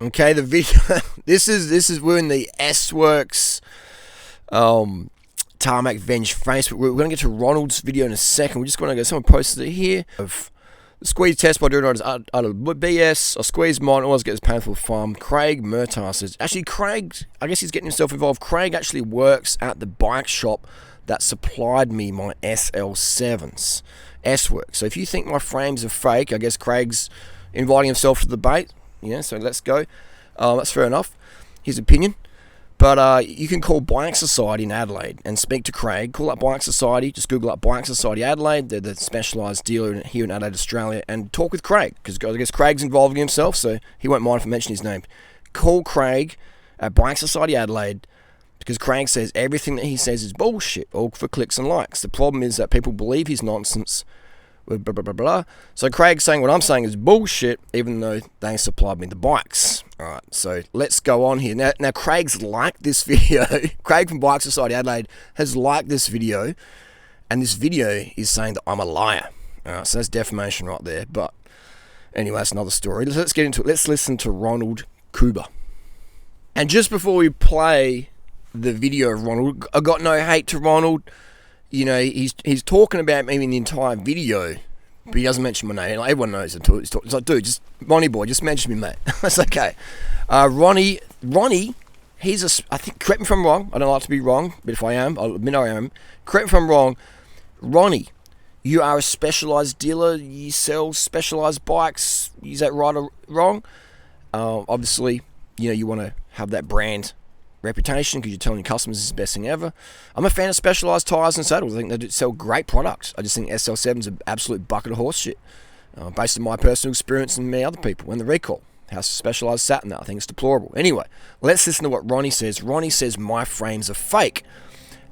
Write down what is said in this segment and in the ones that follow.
Okay, the video. This is we're in the S-Works Tarmac Venge Facebook. We're going to get to Ronald's video in a second. We're just going to go. Someone posted it here of the squeeze test by durianriders utter BS. I squeeze mine. Always get this painful farm. Craig Murtaugh says, actually, Craig. I guess he's getting himself involved. Craig actually works at the bike shop that supplied me my SL7s. S-Works. So if you think my frames are fake, I guess Craig's inviting himself to the debate. Yeah, so let's go. That's fair enough. His opinion. But you can call Bike Society in Adelaide and speak to Craig. Call up Bike Society. Just Google up Bike Society Adelaide. They're the specialised dealer here in Adelaide, Australia. And talk with Craig. Because I guess Craig's involving himself, so he won't mind if I mention his name. Call Craig at Bike Society Adelaide. Because Craig says everything that he says is bullshit. All for clicks and likes. The problem is that people believe his nonsense. Blah, blah, blah, blah. So Craig's saying what I'm saying is bullshit, even though they supplied me the bikes. Alright, so let's go on here. Now Craig's liked this video. Craig from Bike Society Adelaide has liked this video, and this video is saying that I'm a liar. Alright, so that's defamation right there. But anyway, that's another story. Let's get into it. Let's listen to Ronald Kuba. And just before we play the video of Ronald, I got no hate to Ronald. You know, he's talking about me in the entire video, but he doesn't mention my name. Like, everyone knows it. It's like, dude, just Ronnie boy, just mention me, mate. That's okay. Ronnie, he's I think, correct me if I'm wrong. I don't like to be wrong, but if I am, I'll admit I am. Correct me if I'm wrong. Ronnie, you are a specialised dealer. You sell specialised bikes. Is that right or wrong? Obviously, you know, you want to have that brand reputation because you're telling your customers it's the best thing ever. I'm a fan of specialised tyres and saddles. I think they do sell great products. I just think SL7's an absolute bucket of horse shit, based on my personal experience and many other people. And the recall, how specialised sat in that, I think it's deplorable. Anyway, let's listen to what Ronnie says. Ronnie says my frames are fake,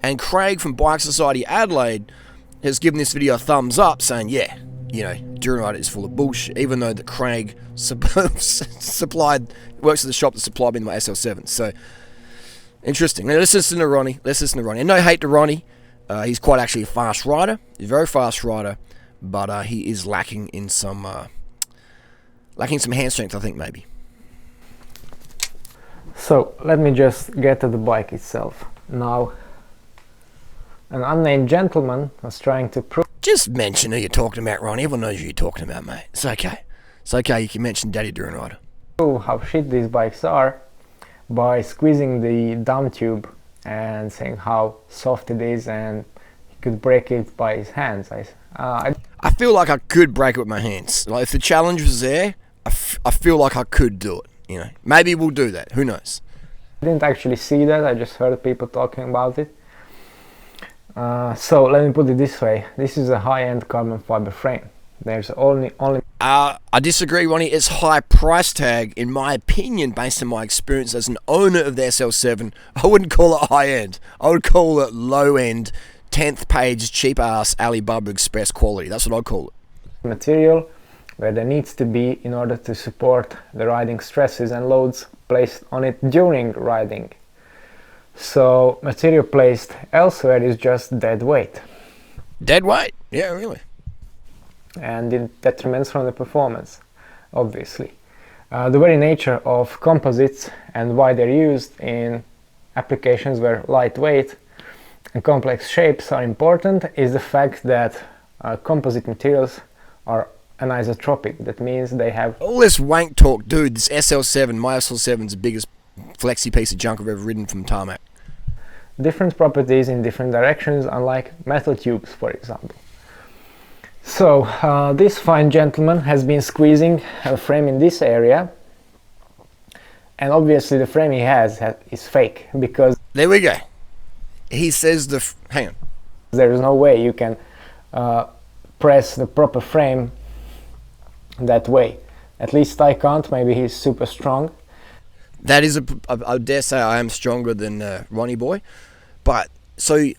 and Craig from Bike Society Adelaide has given this video a thumbs up, saying, yeah, you know, durianrider is full of bullshit, even though that Craig works at the shop that supplied me my SL7. So interesting. Now let's listen to Ronnie. And no hate to Ronnie. He's quite actually a fast rider. He's a very fast rider, but he is lacking some hand strength, I think, maybe. So let me just get to the bike itself. Now, an unnamed gentleman was trying to prove... Just mention who you're talking about, Ronnie. Everyone knows who you're talking about, mate. It's okay. It's okay. You can mention Daddy Durianrider. How shit these bikes are by squeezing the dam tube and saying how soft it is, and he could break it by his hands. I feel like I could break it with my hands. Like, if the challenge was there, I feel like I could do it. You know, maybe we'll do that. Who knows? I didn't actually see that. I just heard people talking about it. So let me put it this way: this is a high-end carbon fiber frame. There's only. I disagree, Ronnie. It's high price tag, in my opinion, based on my experience as an owner of the SL7. I wouldn't call it high end. I would call it low end, 10th page, cheap ass Alibaba Express quality. That's what I'd call it. Material where there needs to be in order to support the riding stresses and loads placed on it during riding. So material placed elsewhere is just dead weight. Dead weight? Yeah, really. And it detriments from the performance, obviously. The very nature of composites and why they're used in applications where lightweight and complex shapes are important is the fact that composite materials are anisotropic. That means they have... All this wank talk, dude. This SL7, my SL7 is the biggest flexy piece of junk I've ever ridden from tarmac. Different properties in different directions, unlike metal tubes, for example. So this fine gentleman has been squeezing a frame in this area, and obviously the frame he has is fake, because... There we go. He says hang on. There is no way you can press the proper frame that way. At least I can't. Maybe he's super strong. That is I dare say I am stronger than Ronnie boy. But, so,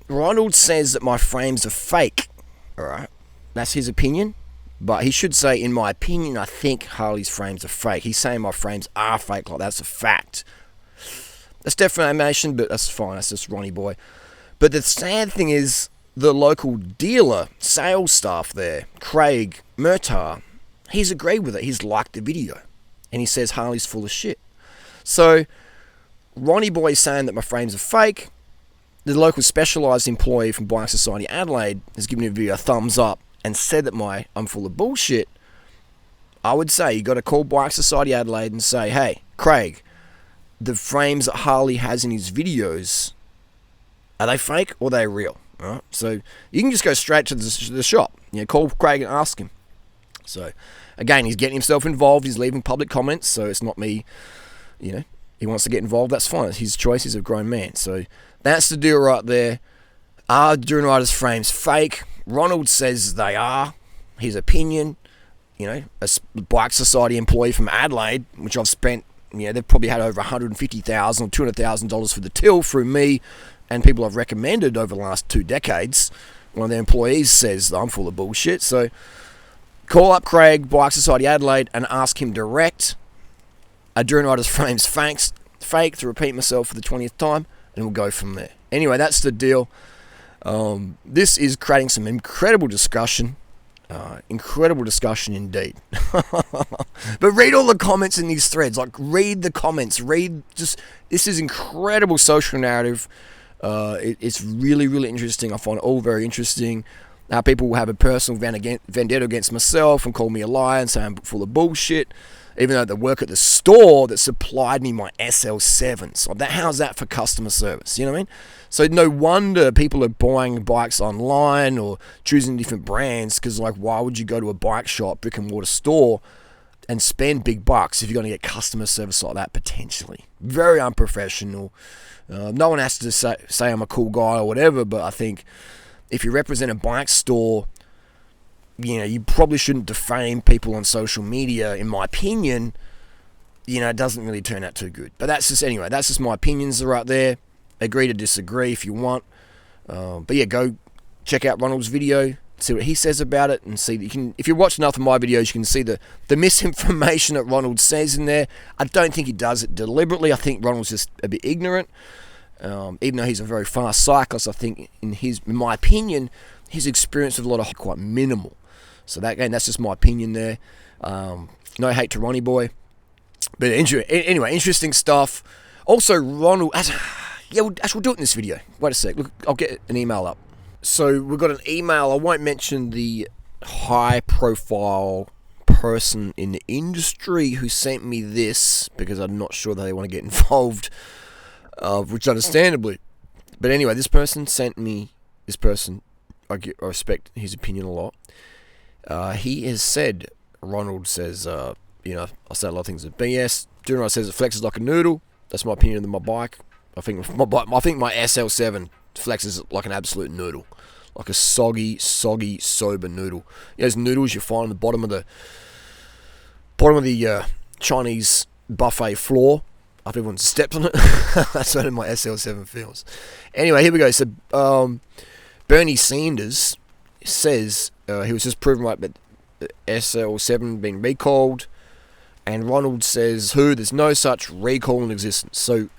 Ronald says that my frames are fake, alright? That's his opinion, but he should say, in my opinion, I think Harley's frames are fake. He's saying my frames are fake, like that's a fact. That's defamation, but that's fine, that's just Ronnie boy. But the sad thing is, the local dealer, sales staff there, Craig Murtaugh, he's agreed with it, he's liked the video. and he says Harley's full of shit. So Ronnie Boy's saying that my frames are fake. The local specialised employee from Bike Society Adelaide has given me a thumbs up and said that I'm full of bullshit. I would say you got to call Bike Society Adelaide and say, hey, Craig, the frames that Harley has in his videos, are they fake or are they real? All right? So you can just go straight to the shop. Call Craig and ask him. So again, he's getting himself involved. He's leaving public comments, so it's not me. He wants to get involved. That's fine. It's his choice. He's a grown man. So that's the deal right there. Are durianrider's frames fake? Ronald says they are. His opinion. A Bike Society employee from Adelaide, which I've spent, they've probably had over $150,000 or $200,000 for the till through me and people I've recommended over the last 2 decades. One of their employees says I'm full of bullshit. So call up Craig, Bike Society Adelaide, and ask him direct. Are durianrider's frames fake, to repeat myself for the 20th time, and we'll go from there. Anyway, that's the deal. This is creating some incredible discussion. Incredible discussion indeed. But read all the comments in these threads. Read the comments. This is incredible social narrative. It's really, really interesting. I find it all very interesting. People will have a personal vendetta against myself and call me a liar and say I'm full of bullshit, even though they work at the store that supplied me my SL7s. How's that for customer service? You know what I mean? So no wonder people are buying bikes online or choosing different brands, because why would you go to a bike shop, brick and mortar store, and spend big bucks if you're going to get customer service like that potentially? Very unprofessional. No one has to say I'm a cool guy or whatever, but I think if you represent a bike store, you probably shouldn't defame people on social media, in my opinion. It doesn't really turn out too good. But that's just my opinions right there. Agree to disagree if you want. But yeah, go check out Ronald's video, see what he says about it, and see that if you watch enough of my videos, you can see the misinformation that Ronald says in there. I don't think he does it deliberately. I think Ronald's just a bit ignorant. Even though he's a very fast cyclist, I think in my opinion, his experience with a lot of quite minimal. So that's just my opinion there. No hate to Ronnie Boy. But anyway, interesting stuff. Also, Ronald, we'll do it in this video. Wait a sec. Look, I'll get an email up. So we've got an email. I won't mention the high-profile person in the industry who sent me this, because I'm not sure that they want to get involved, which understandably. But anyway, this person sent me. I respect his opinion a lot. He has said, Ronald says, I say a lot of things are BS. Durianrider says it flexes like a noodle. That's my opinion of my bike. I think my SL7 flexes like an absolute noodle, like a soggy, sober noodle. Those noodles you find on the bottom of the Chinese buffet floor after everyone stepped on it. That's what my SL7 feels. Anyway, here we go. So Bernie Sanders says he was just proven right, but the SL7 being recalled, and Ronald says there's no such recall in existence. So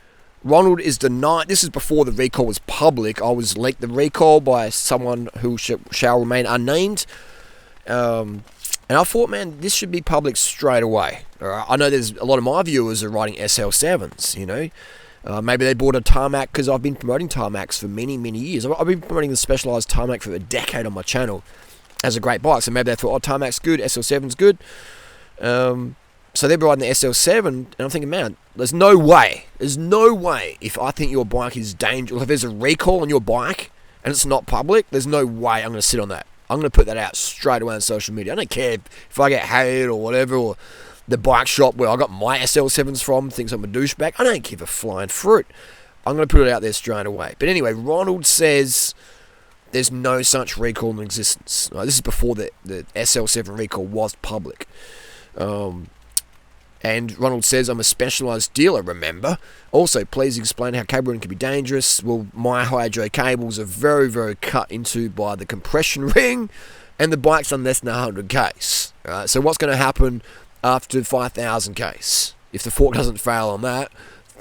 Ronald is denied. This is before the recall was public. I was leaked the recall by someone who shall remain unnamed. And I thought, man, this should be public straight away. I know there's a lot of my viewers are riding SL7s, maybe they bought a Tarmac, because I've been promoting Tarmacs for many, many years. I've been promoting the Specialized Tarmac for a decade on my channel as a great bike. So maybe they thought, Tarmac's good, SL7's good. So they're riding the SL7, and I'm thinking, man, there's no way, if I think your bike is dangerous, if there's a recall on your bike and it's not public, there's no way I'm going to sit on that. I'm going to put that out straight away on social media. I don't care if I get hated or whatever, or the bike shop where I got my SL7s from thinks I'm a douchebag. I don't give a flying fruit. I'm going to put it out there straight away. But anyway, Ronald says there's no such recall in existence. This is before the SL7 recall was public. And Ronald says, I'm a specialised dealer, remember? Also, please explain how cable ring can be dangerous. Well, my hydro cables are very, very cut into by the compression ring, and the bike's on less than 100 Ks. Right? So what's going to happen after 5,000 Ks? If the fork doesn't fail on that,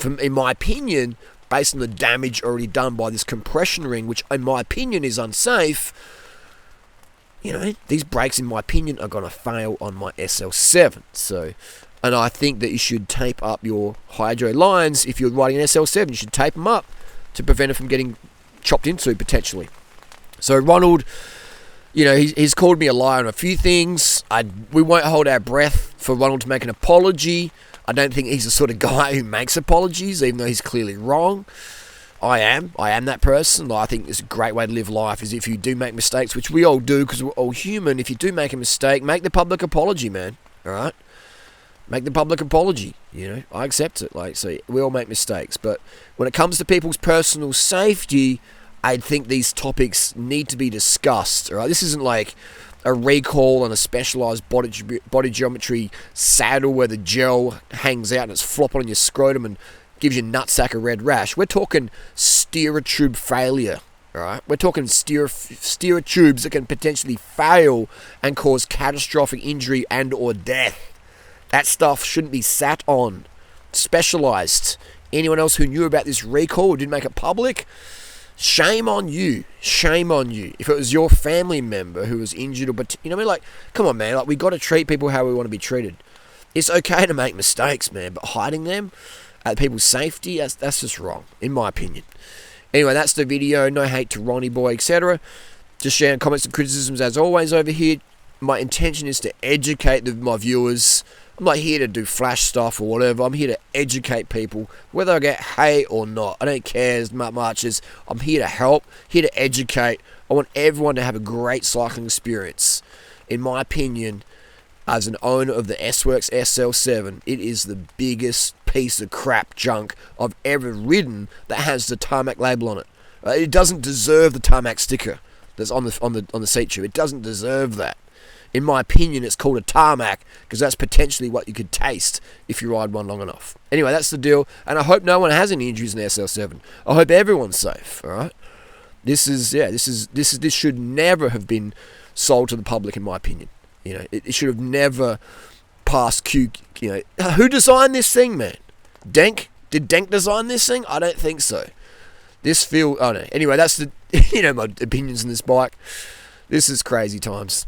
in my opinion, based on the damage already done by this compression ring, which in my opinion is unsafe, these brakes, in my opinion, are going to fail on my SL7. So And I think that you should tape up your hydro lines. If you're riding an SL7, you should tape them up to prevent it from getting chopped into, potentially. So Ronald, he's called me a liar on a few things. We won't hold our breath for Ronald to make an apology. I don't think he's the sort of guy who makes apologies, even though he's clearly wrong. I am that person. I think it's a great way to live life, is if you do make mistakes, which we all do because we're all human. If you do make a mistake, make the public apology, man. All right? Make the public apology. I accept it. So we all make mistakes. But when it comes to people's personal safety, I think these topics need to be discussed. All right? This isn't like a recall on a specialised body geometry saddle where the gel hangs out and it's flopping on your scrotum and gives you nutsack a red rash. We're talking steerer tube failure. All right? We're talking steerer tubes that can potentially fail and cause catastrophic injury and or death. That stuff shouldn't be sat on. Specialised. Anyone else who knew about this recall or didn't make it public, shame on you. Shame on you. If it was your family member who was injured or, come on, man. We got to treat people how we want to be treated. It's okay to make mistakes, man, but hiding them at people's safety, that's just wrong, in my opinion. Anyway, that's the video. No hate to Ronnie boy, etc. Just sharing comments and criticisms as always over here. My intention is to educate my viewers. I'm not here to do flash stuff or whatever. I'm here to educate people, whether I get hate or not. I don't care as much as I'm here to help, here to educate. I want everyone to have a great cycling experience. In my opinion, as an owner of the S-Works SL7, it is the biggest piece of crap junk I've ever ridden that has the tarmac label on it. It doesn't deserve the tarmac sticker that's on the seat tube. It doesn't deserve that. In my opinion, it's called a tarmac because that's potentially what you could taste if you ride one long enough. Anyway, that's the deal, and I hope no one has any injuries in the SL7. I hope everyone's safe. All right. This should never have been sold to the public, in my opinion. It should have never passed Q. Who designed this thing, man? Denk? Did Denk design this thing? I don't think so. I don't know. Anyway, that's the my opinions on this bike. This is crazy times.